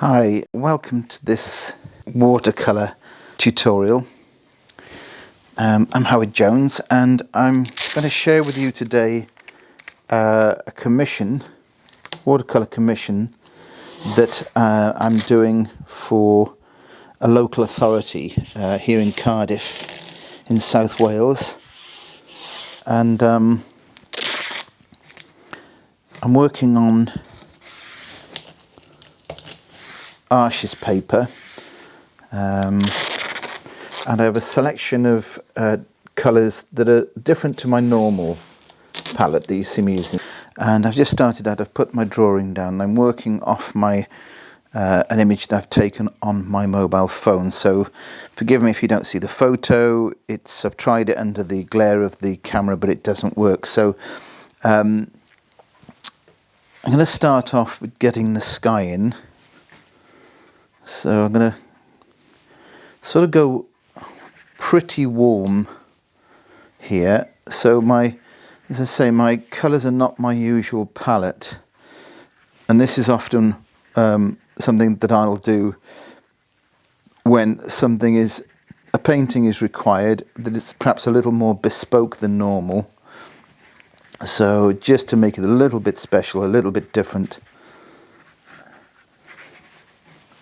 Hi, welcome to this watercolour tutorial. I'm Howard Jones and I'm going to share with you today a watercolour commission that I'm doing for a local authority here in Cardiff in South Wales, and I'm working on Arches paper, and I have a selection of colours that are different to my normal palette that you see me using. And I've just started out, I've put my drawing down, and I'm working off my an image that I've taken on my mobile phone, so forgive me if you don't see the photo. I've tried it under the glare of the camera, but it doesn't work. So I'm going to start off with getting the sky in. So I'm going to sort of go pretty warm here. So as I say, my colours are not my usual palette, and this is often something that I'll do when a painting is required that it's perhaps a little more bespoke than normal. So just to make it a little bit special, a little bit different,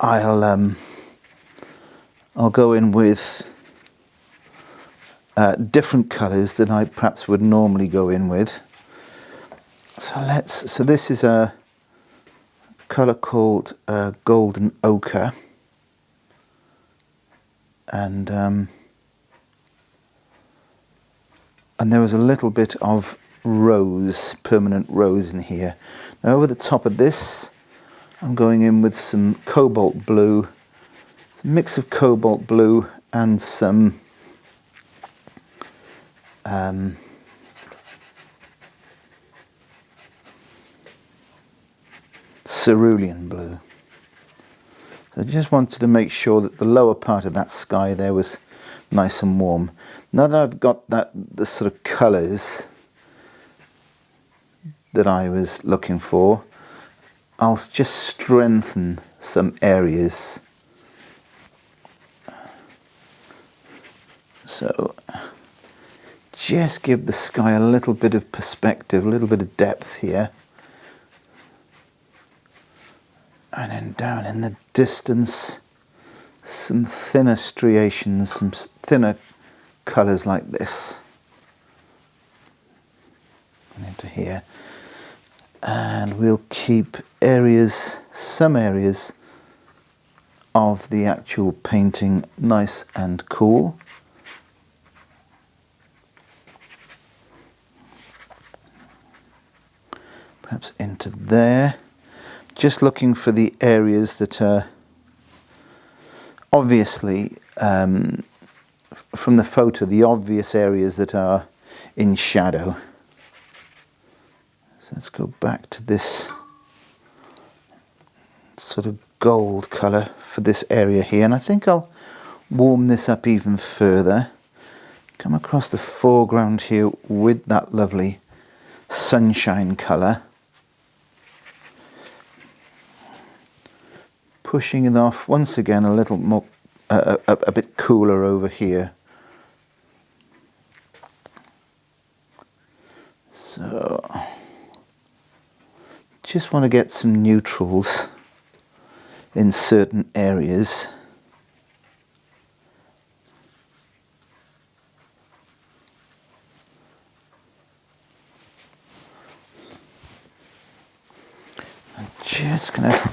I'll go in with different colours than I perhaps would normally go in with. So this is a colour called golden ochre, and there was a little bit of rose, permanent rose in here. Now over the top of this, I'm going in with some cobalt blue, a mix of cobalt blue and some cerulean blue. So I just wanted to make sure that the lower part of that sky there was nice and warm. Now that I've got the sort of colours that I was looking for, I'll just strengthen some areas. So just give the sky a little bit of perspective, a little bit of depth here. And then down in the distance, some thinner striations, some thinner colours like this. And into here. And we'll keep some areas of the actual painting nice and cool. Perhaps into there. Just looking for the areas that are obviously, from the photo, the obvious areas that are in shadow. So let's go back to this sort of gold colour for this area here, and I think I'll warm this up even further. Come across the foreground here with that lovely sunshine colour. Pushing it off once again a little more, a bit cooler over here. So just want to get some neutrals in certain areas. I'm just going to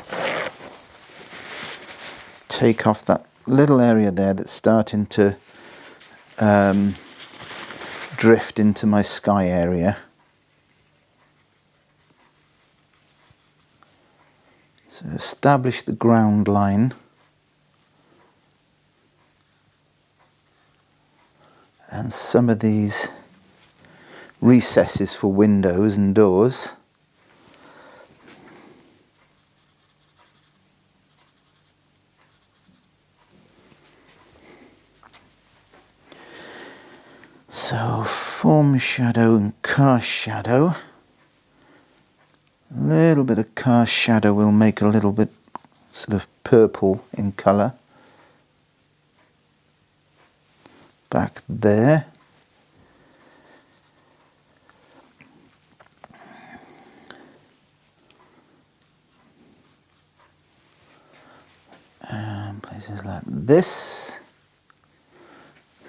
take off that little area there that's starting to drift into my sky area. So establish the ground line, and some of these recesses for windows and doors. So form shadow and cast shadow. A little bit of cast shadow will make a little bit sort of purple in colour. Back there. And places like this.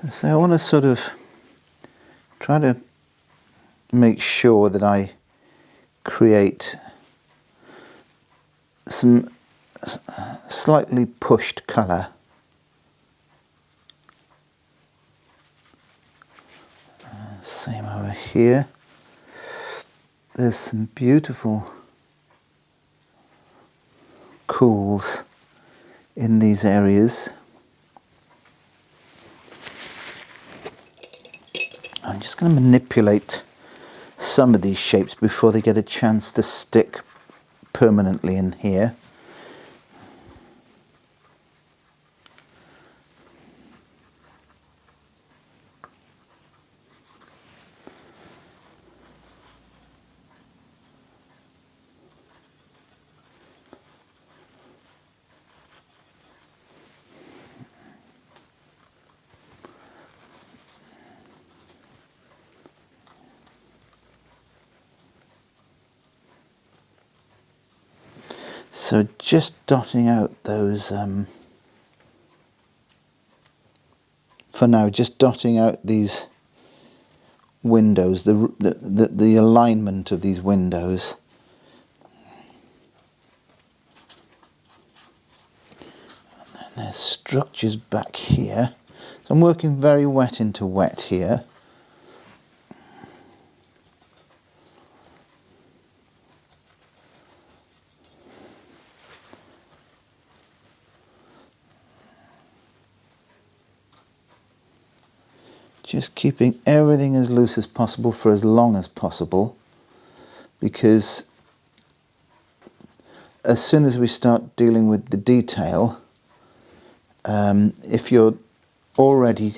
So I want to sort of try to make sure that I create some slightly pushed colour. Same over here. There's some beautiful cools in these areas. I'm just going to manipulate some of these shapes before they get a chance to stick permanently in here. So just dotting out those, for now, just dotting out these windows, the alignment of these windows. And then there's structures back here. So I'm working very wet into wet here. Just keeping everything as loose as possible for as long as possible, because as soon as we start dealing with the detail, if you're already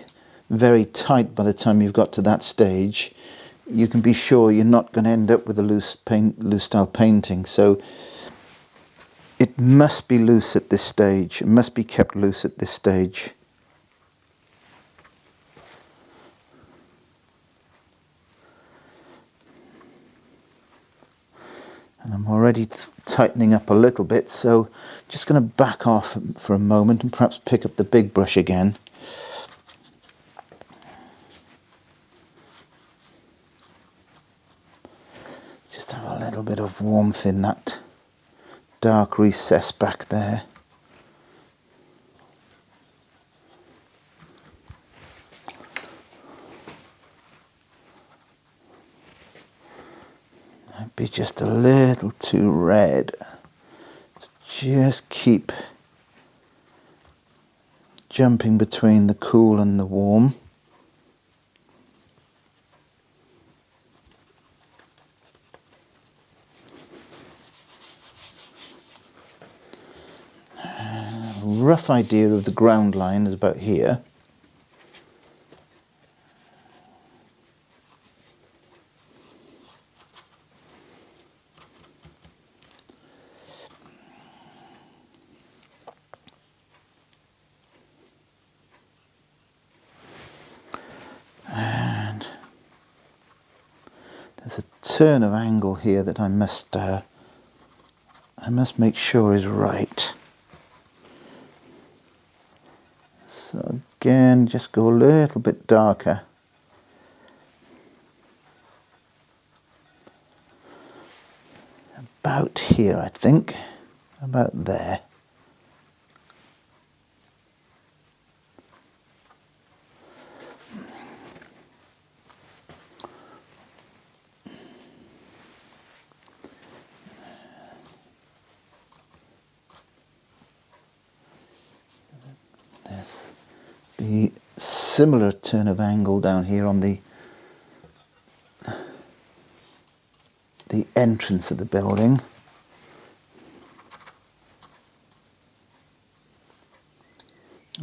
very tight by the time you've got to that stage, you can be sure you're not going to end up with a loose style painting. So it must be loose at this stage. It must be kept loose at this stage. And I'm already tightening up a little bit, so just going to back off for a moment and perhaps pick up the big brush again. Just have a little bit of warmth in that dark recess back there. Might be just a little too red. Just keep jumping between the cool and the warm. A rough idea of the ground line is about here. And there's a turn of angle here that I must make sure is right. So again, just go a little bit darker. About here, I think. About there. There's the similar turn of angle down here on the entrance of the building.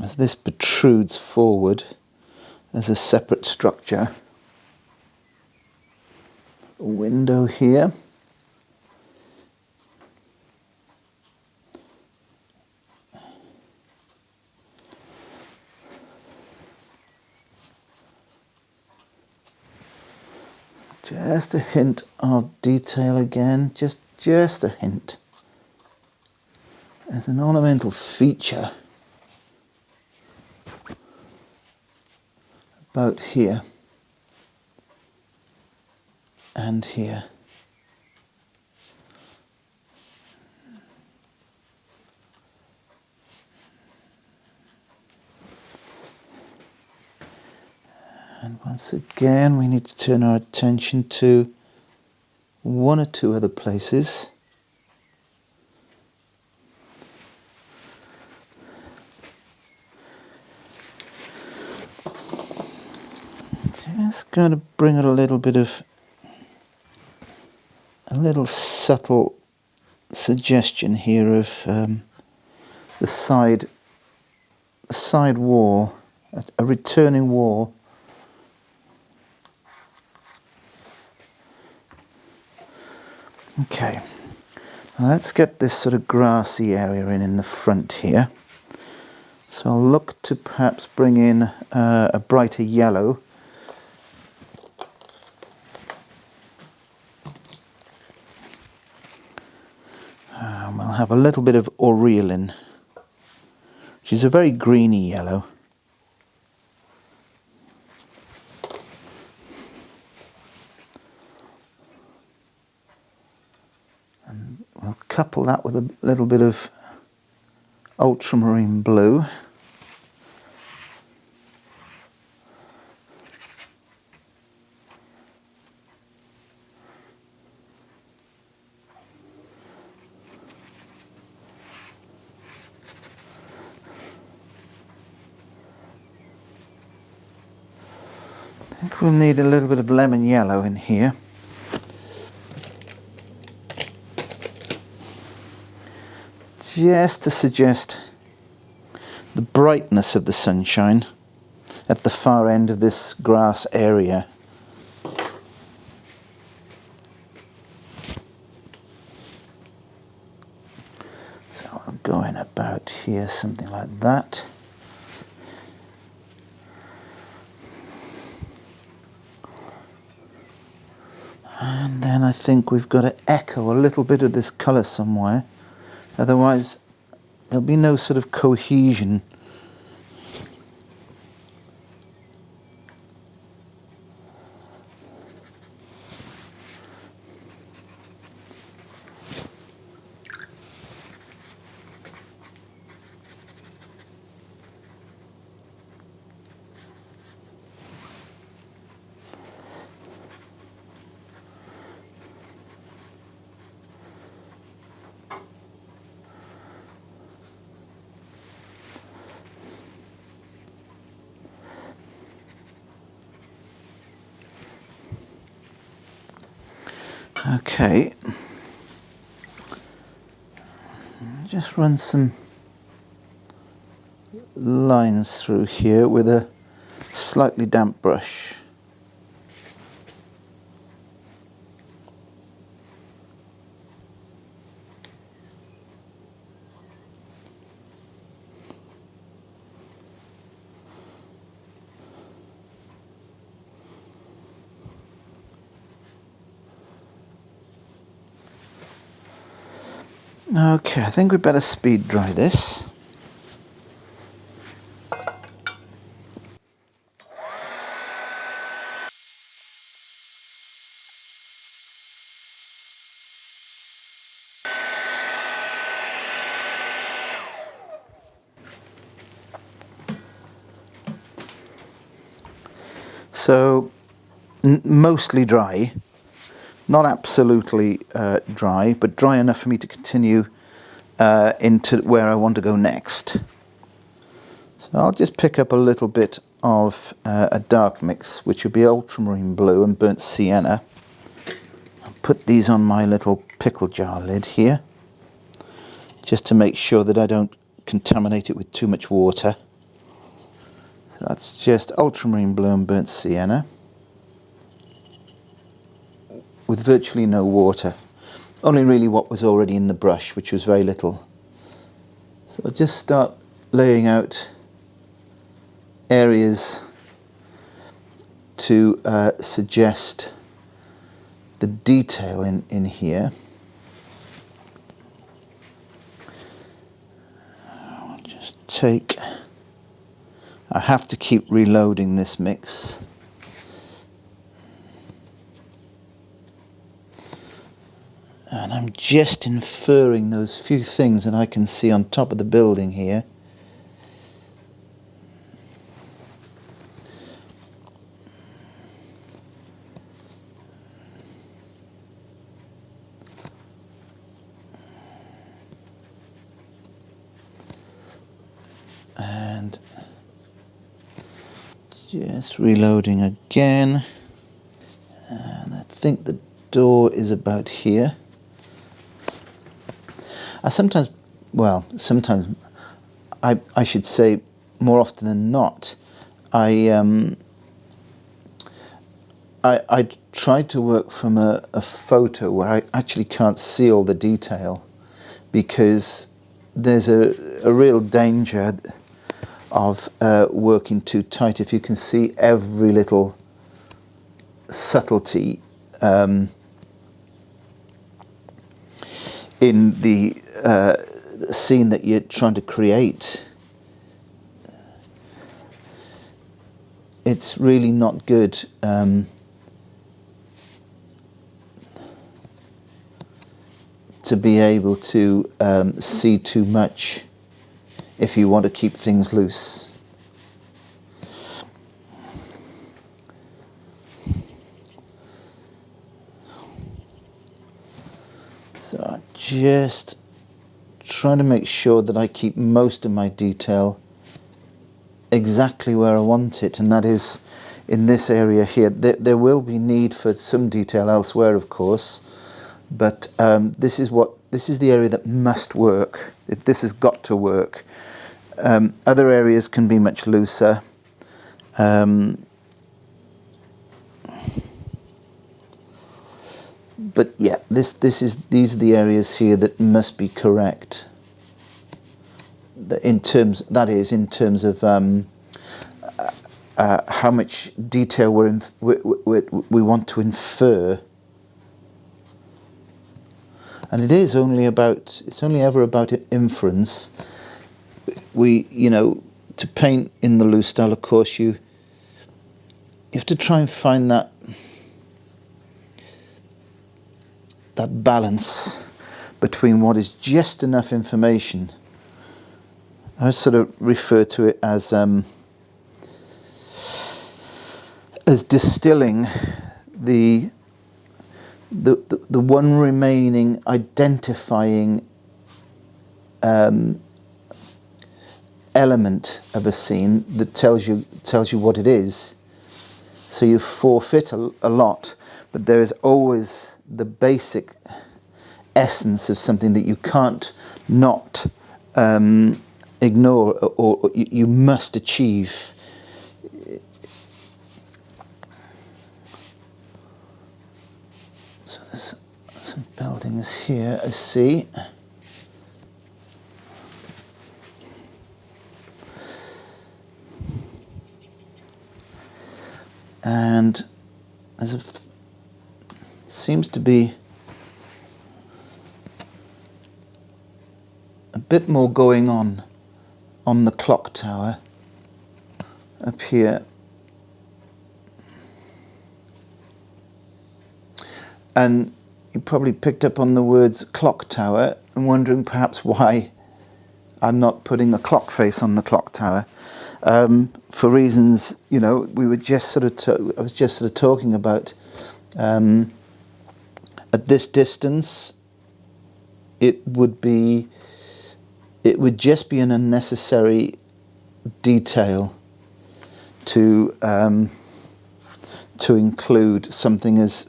As this protrudes forward as a separate structure. A window here. Just a hint of detail again, just a hint. As an ornamental feature about here and here. And once again, we need to turn our attention to one or two other places. Just going to bring a little bit of, a little subtle suggestion here of the side wall, a returning wall. Okay, now let's get this sort of grassy area in the front here. So I'll look to perhaps bring in a brighter yellow. We'll have a little bit of Aureolin, which is a very greeny yellow. And we'll couple that with a little bit of ultramarine blue. I think we'll need a little bit of lemon yellow in here. Just to suggest the brightness of the sunshine at the far end of this grass area. So I'll go in about here, something like that. And then I think we've got to echo a little bit of this colour somewhere. Otherwise, there'll be no sort of cohesion. Okay, just run some lines through here with a slightly damp brush. Okay, I think we better speed dry this. So, mostly dry. Not absolutely dry, but dry enough for me to continue into where I want to go next. So I'll just pick up a little bit of a dark mix, which would be ultramarine blue and burnt sienna. I'll put these on my little pickle jar lid here, just to make sure that I don't contaminate it with too much water. So that's just ultramarine blue and burnt sienna, with virtually no water, only really what was already in the brush, which was very little. So I'll just start laying out areas to suggest the detail in here. I'll just take, I have to keep reloading this mix. And I'm just inferring those few things that I can see on top of the building here. And just reloading again. And I think the door is about here. I sometimes, I should say more often than not, I try to work from a photo where I actually can't see all the detail, because there's a real danger of working too tight. If you can see every little subtlety in the scene that you're trying to create, it's really not good to be able to see too much if you want to keep things loose. So I'm just trying to make sure that I keep most of my detail exactly where I want it, and that is in this area here. There will be need for some detail elsewhere, of course, but this is the area that must work. This has got to work. Other areas can be much looser. But yeah, these are the areas here that must be correct. In terms of how much detail we want to infer, and it's only ever about inference. To paint in the loose style, of course, you have to try and find that balance between what is just enough information. I sort of refer to it as distilling the one remaining identifying element of a scene that tells you what it is. So you forfeit a lot, but there is always the basic essence of something that you can't not ignore, or you must achieve. So there's some buildings here, I see. And seems to be a bit more going on the clock tower up here. And you probably picked up on the words clock tower and wondering perhaps why I'm not putting a clock face on the clock tower. For reasons, we were just I was just sort of talking about. At this distance, it would just be an unnecessary detail to include something as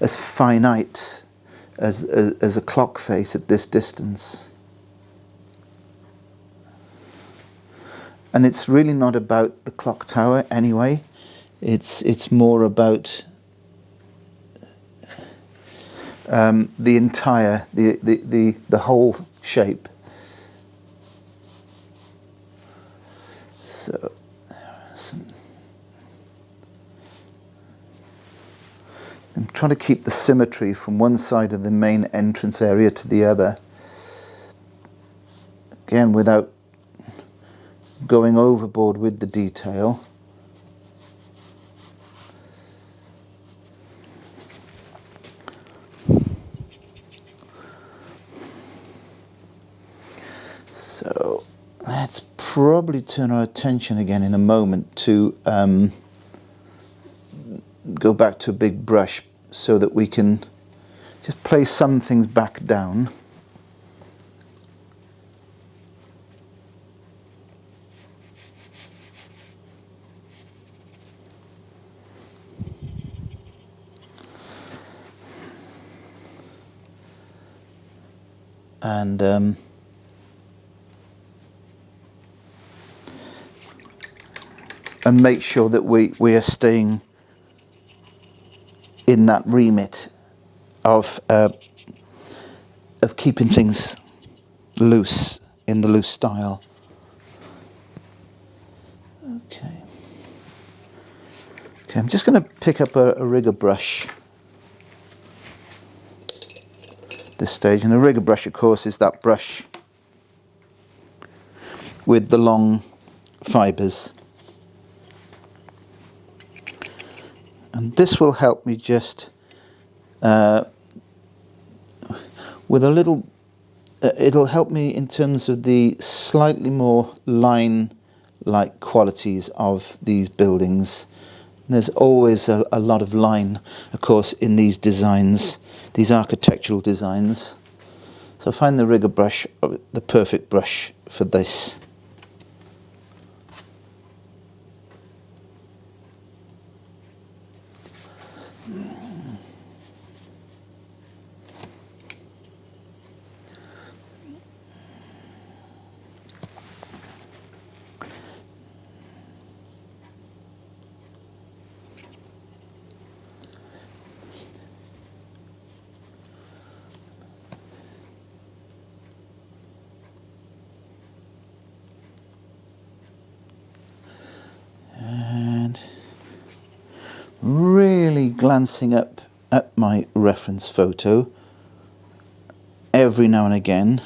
finite as a clock face at this distance. And it's really not about the clock tower anyway. It's more about the entire, the whole shape. So I'm trying to keep the symmetry from one side of the main entrance area to the other. Again, without going overboard with the detail. So let's probably turn our attention again in a moment to go back to a big brush so that we can just place some things back down. And make sure that we are staying in that remit of keeping things loose, in the loose style. Okay, I'm just going to pick up a rigger brush this stage, and a rigger brush, of course, is that brush with the long fibres. And this will help me just with a little, it'll help me in terms of the slightly more line-like qualities of these buildings. There's always a lot of line, of course, in these designs, these architectural designs. So I find the rigger brush the perfect brush for this. And really glancing up at my reference photo every now and again.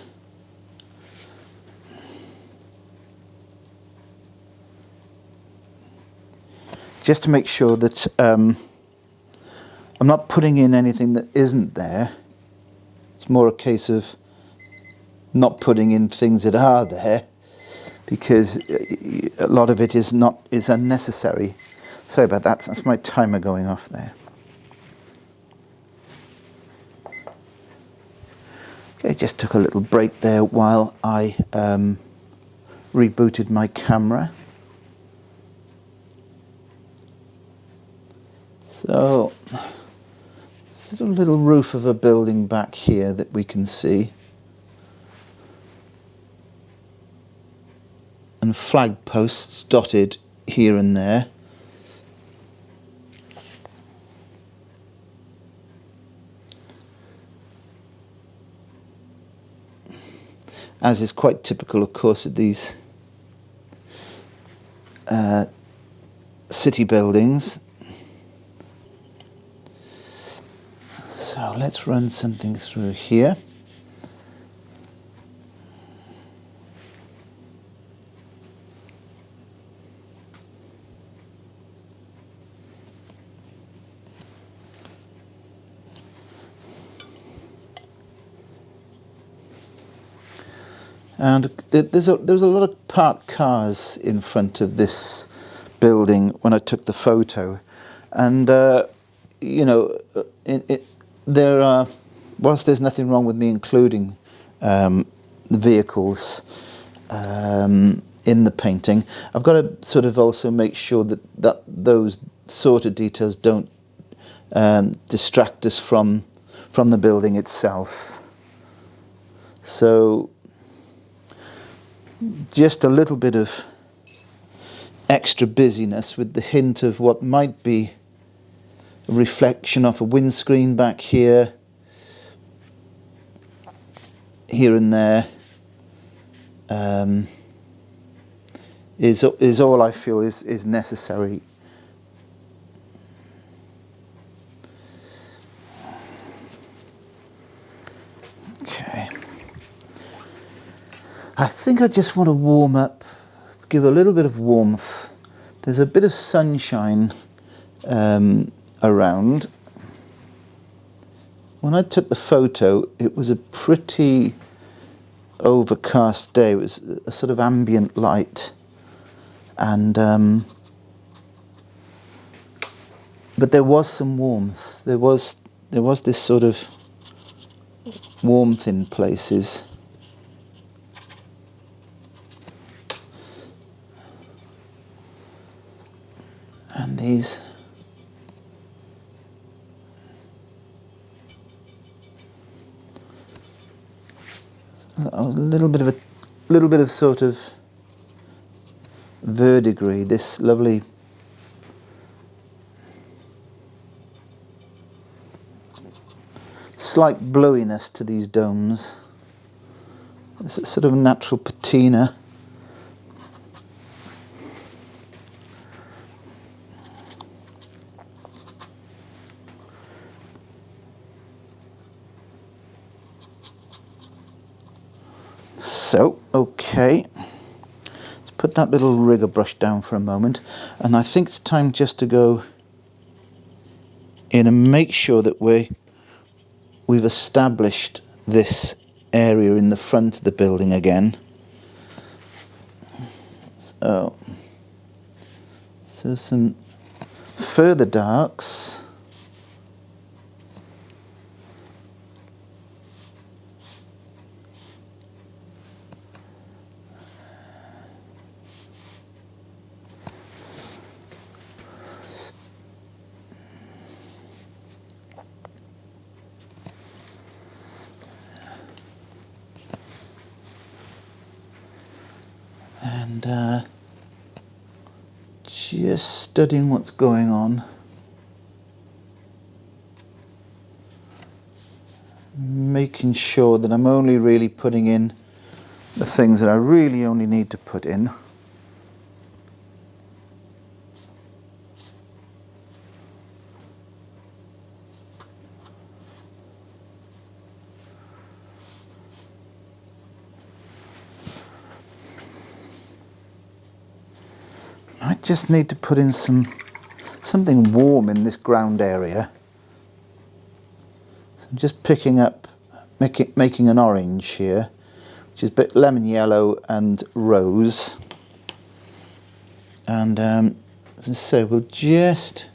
Just to make sure that I'm not putting in anything that isn't there. It's more a case of not putting in things that are there, because a lot of it is unnecessary. Sorry about that, that's my timer going off there. Okay, just took a little break there while I rebooted my camera. So, there's a little roof of a building back here that we can see. And flag posts dotted here and there. As is quite typical, of course, of these city buildings. So let's run something through here. And there was a lot of parked cars in front of this building when I took the photo, and you know, whilst there's nothing wrong with me including the vehicles in the painting, I've got to sort of also make sure that those sort of details don't distract us from the building itself. So just a little bit of extra busyness with the hint of what might be a reflection off a windscreen back here, here and there, is all I feel is necessary. I think I just want to warm up, give a little bit of warmth. There's a bit of sunshine around. When I took the photo, it was a pretty overcast day. It was a sort of ambient light, and but there was some warmth. There was this sort of warmth in places. And these a little bit of sort of verdigris, this lovely slight bluiness to these domes. It's a sort of natural patina. So, okay, let's put that little rigger brush down for a moment, and I think it's time just to go in and make sure that we've established this area in the front of the building again. So some further darks. And just studying what's going on. Making sure that I'm only really putting in the things that I really only need to put in. I just need to put in something warm in this ground area. So I'm just picking up, making an orange here, which is a bit lemon yellow and rose. And as I say, we'll just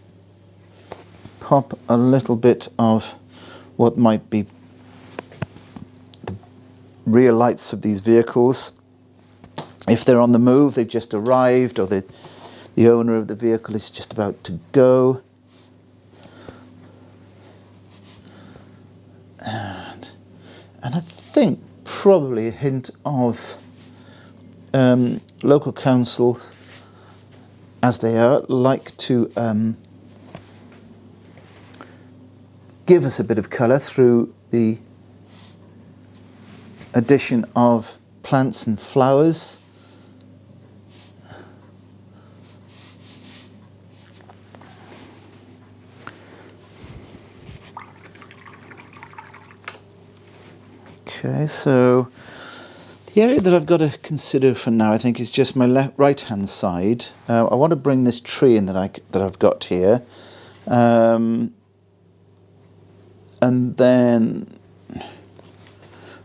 pop a little bit of what might be the rear lights of these vehicles. If they're on the move, they've just arrived, or the owner of the vehicle is just about to go. And I think probably a hint of local council, as they are, like to give us a bit of colour through the addition of plants and flowers. Okay, so the area that I've got to consider for now, I think, is just my right-hand side. I want to bring this tree in that I've got here, and then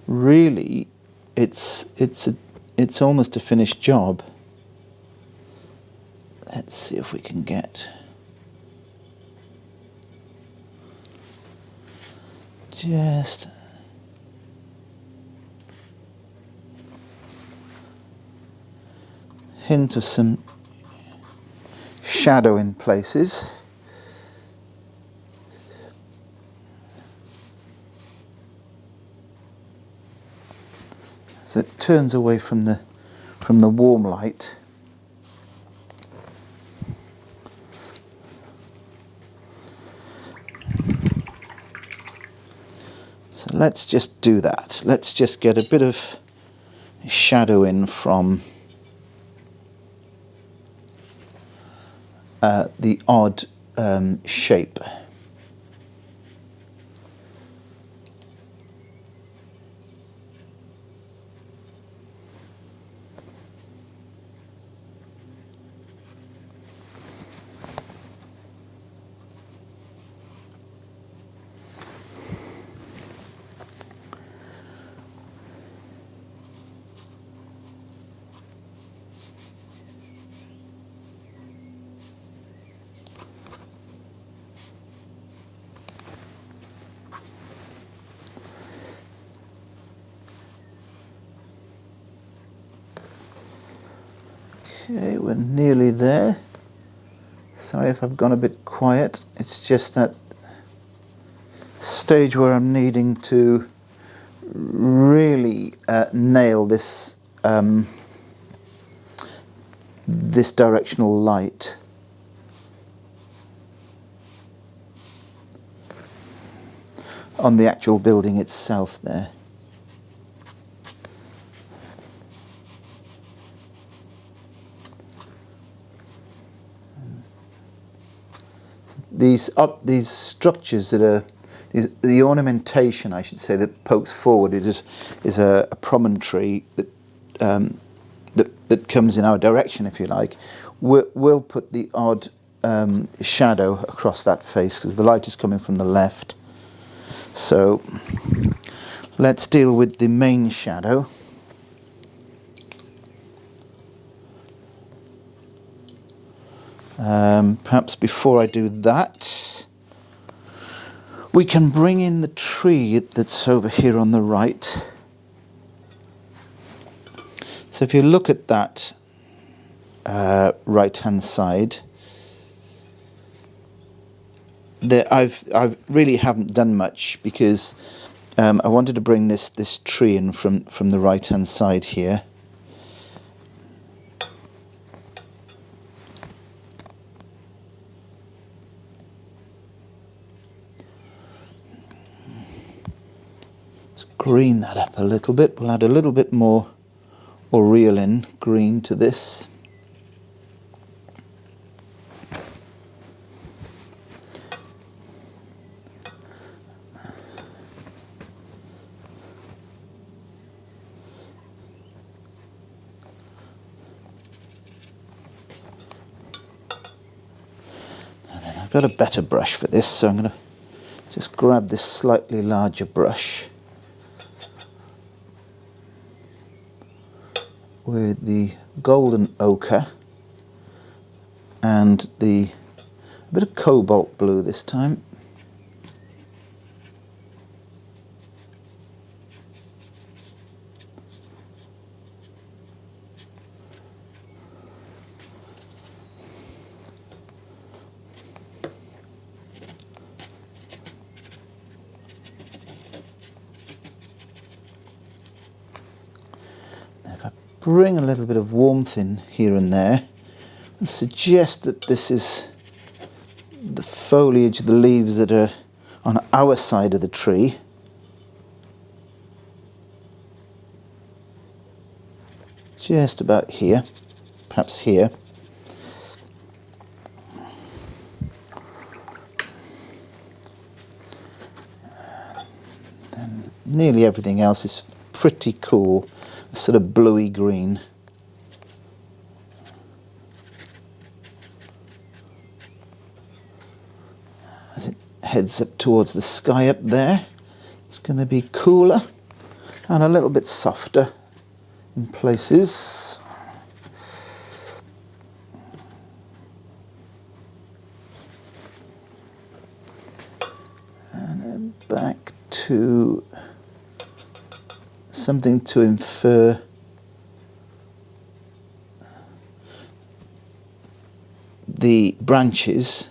really, it's almost a finished job. Let's see if we can get just. Hint of some shadow in places. So it turns away from the warm light. So let's just do that. Let's just get a bit of shadow in from the odd shape. Okay, we're nearly there. Sorry if I've gone a bit quiet. It's just that stage where I'm needing to really nail this this directional light. On the actual building itself there. These structures that are the ornamentation, I should say, that pokes forward is a promontory that that comes in our direction, if you like. We'll put the odd shadow across that face because the light is coming from the left. So let's deal with the main shadow. Perhaps before I do that, we can bring in the tree that's over here on the right. So if you look at that right-hand side, there I really haven't done much because I wanted to bring this tree in from the right-hand side here. Green that up a little bit. We'll add a little bit more Aureolin green to this. And then I've got a better brush for this, so I'm going to just grab this slightly larger brush with the golden ochre and a bit of cobalt blue this time. If I bring a little bit of warmth in here and there and suggest that this is the foliage, the leaves that are on our side of the tree. Just about here, perhaps here. Then nearly everything else is pretty cool, a sort of bluey green. As it heads up towards the sky up there, it's going to be cooler and a little bit softer in places. And then back to something to infer the branches.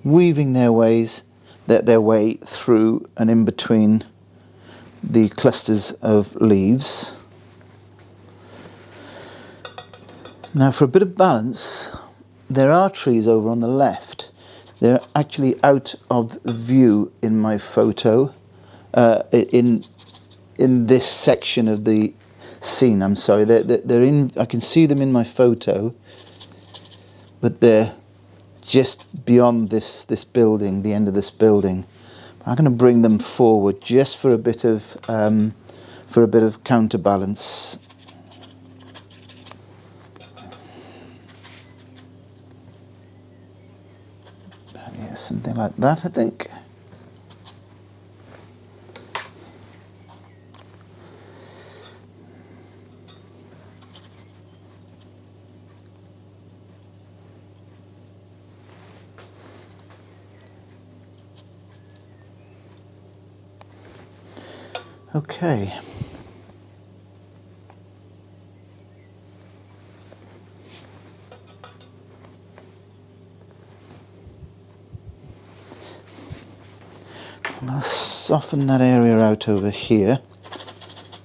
Weaving their way through and in between the clusters of leaves. Now for a bit of balance, there are trees over on the left. They're actually out of view in my photo, in this section of the scene. I'm sorry, they're in. I can see them in my photo, but they're just beyond this building, the end of this building. I'm going to bring them forward just for a bit of counterbalance. Yeah, something like that, I think. Okay. And I'll soften that area out over here.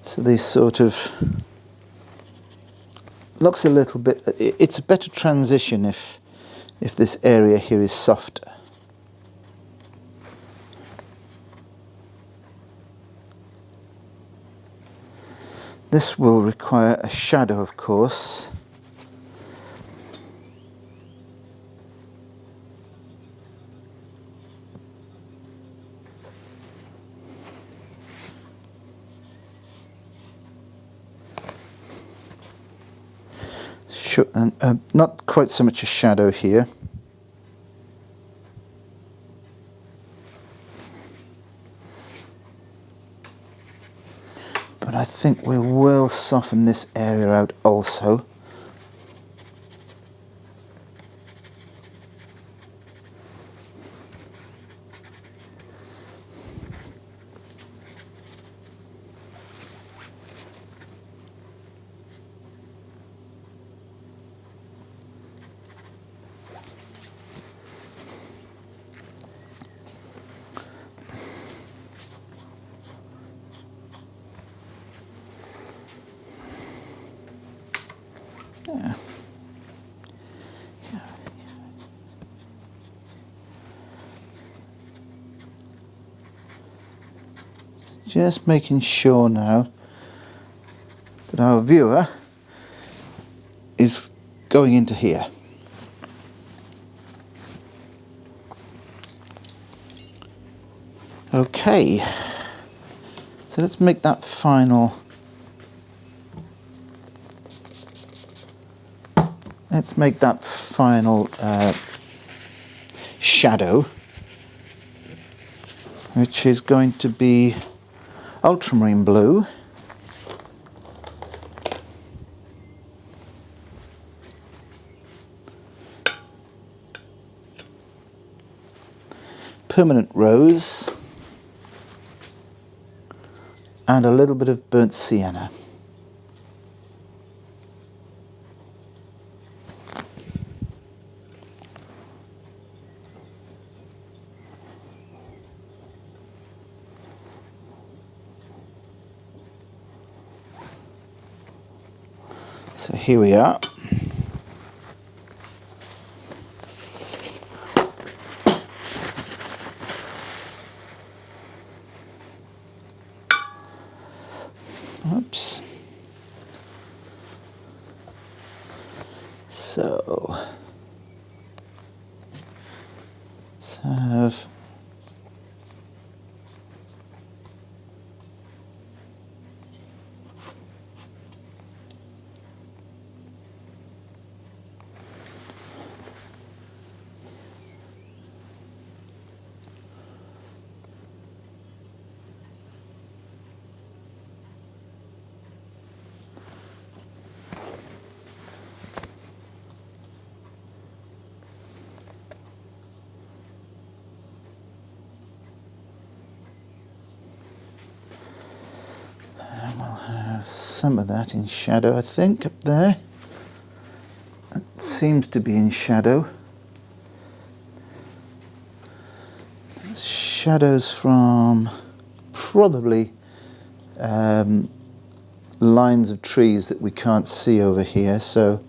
So they sort of looks a little bit, it's a better transition if this area here is softer. This will require a shadow, of course. Not quite so much a shadow here. But I think we will soften this area out also. Yeah. Just making sure now that our viewer is going into here. Okay, so let's make that final. Let's make that final shadow, which is going to be ultramarine blue. Permanent rose. And a little bit of burnt sienna. So here we are. Oops. So let's have some of that in shadow, I think, up there. That seems to be in shadow. Shadows from probably lines of trees that we can't see over here, so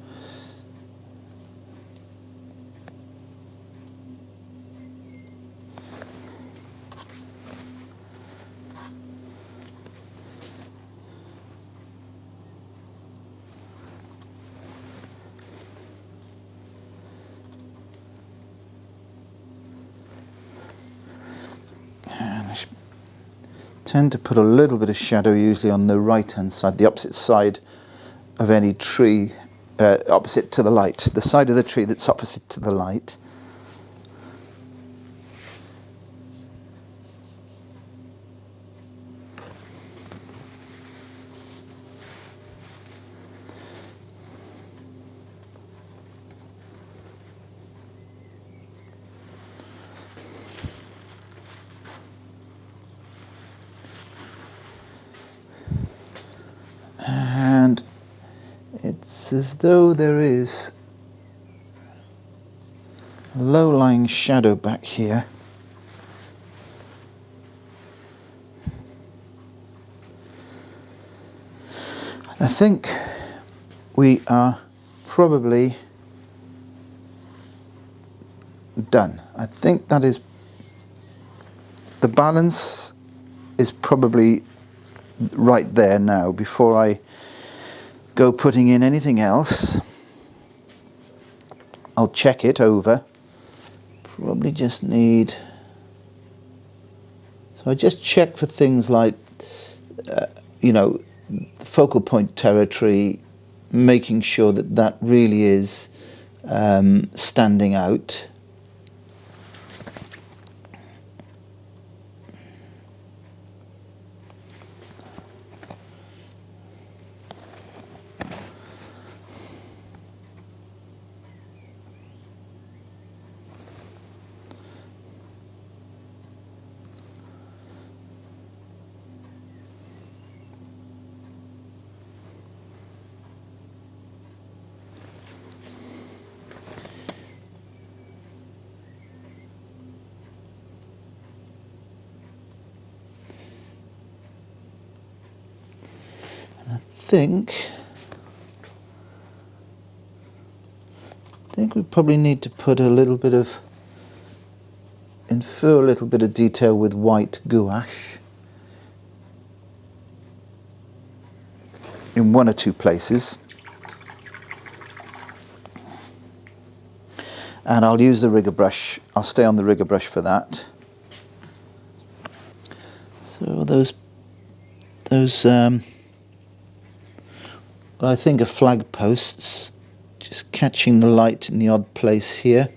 tend to put a little bit of shadow usually on the right hand side, the opposite side of any tree, opposite to the light, the side of the tree that's opposite to the light. It's as though there is a low-lying shadow back here. I think we are probably done. I think that is, the balance is probably right there now. Before I go putting in anything else, I'll check it over. Probably just need, so I just check for things like you know, focal point territory, making sure that that really is standing out. I think we probably need to put a little bit of, infer a little bit of detail with white gouache in one or two places. And I'll use the rigger brush. I'll stay on the rigger brush for that. So those what I think are flag posts, just catching the light in the odd place here.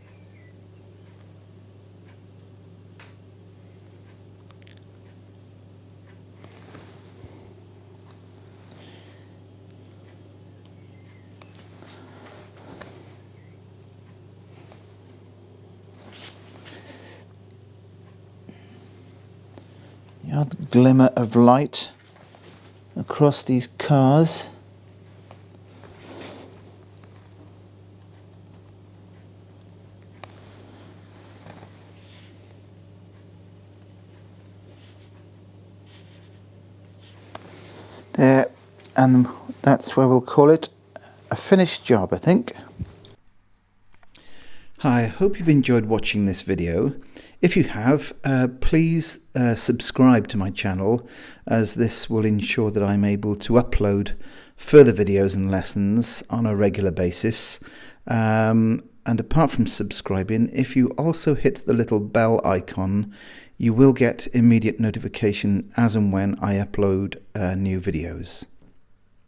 The odd glimmer of light across these cars. There, and that's where we'll call it a finished job, I think. Hi, I hope you've enjoyed watching this video. If you have, please subscribe to my channel, as this will ensure that I'm able to upload further videos and lessons on a regular basis. And apart from subscribing, if you also hit the little bell icon, you will get immediate notification as and when I upload new videos.